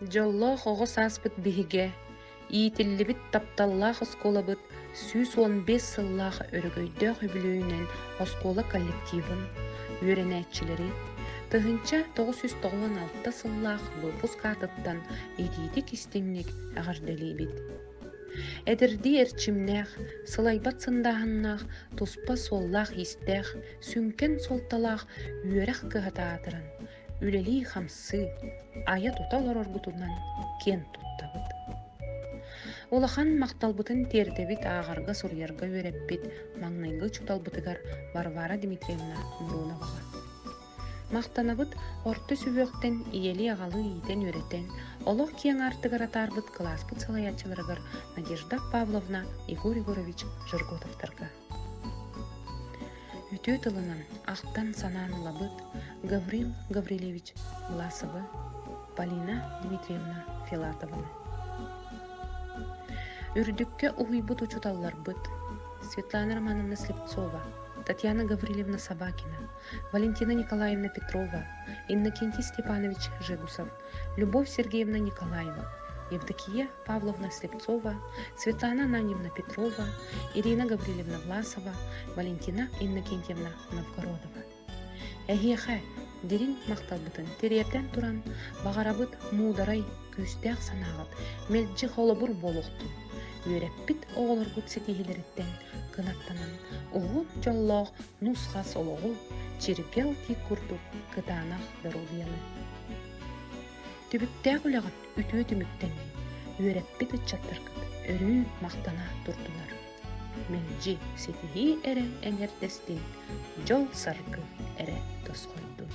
Жоллох оҕос ааспыт биһиге, иитиллибит тапталлаах оскуолабыт сүүс 15 сыллаах өрөгөйдөөх үбүлүүнэн оскуола коллективын, үөрэнээччилери, тыһынча 996 сыллаах выпуск атыттан идиитик истиңник аҕардалиибит. Эдерди эрчимнээх, сылайбат сындааһыннаах, туспа суоллаах истээх, сүнкен солталаах үөрэх кыһатаатыран, үлэлии хамсы, ая тута олорорбутунан кен туттабыт. Улахан макталбытын тердебит аагарга сурьярга үөрэппит маҥнайгы чуталбытыгар Варвара Дмитриевна Муроновага. Мактанабыт орто сүбөктен иели агалыы иитен үөрэтен, олох киэҥ артыгар атаарбыт кылааспыт салайачыларыгар Надежда Павловна Егор Егорович Жирготовтарга. Үтүү тылынан ахтан санаан ылабыт Гаврил Гаврилевич Власовы, Полина Дмитриевна Филатованы. Үрдүккө уһуйбут учуталларбыт Светлана Романовна Слепцова, Татьяна Гаврилевна Собакина, Валентина Николаевна Петрова, Иннокентий Степанович Жегусов, Любовь Сергеевна Николаева, Евдокия Павловна Слепцова, Светлана Ананьевна Петрова, Ирина Гаврилевна Власова, Валентина Иннокентьевна Новгородова. Эхиэхэ, дирин макталбытын терерден туран, багарабыт муударай күүстээх санаагат, мелджи холобур болохту. Үөреппит оҕолорбут сетиһилериттен кынаттанан, угун жоллоох нусхасологу, чиргел тик курдук кытаанах дарулияны. Түбүктээх үлэгат үтүө түмүктен, үөреппит ыччаттаргыт, өрүү мактана турдулар. Мелджи сетиһи эре эҥертестин, жол саргы эре тосхойду.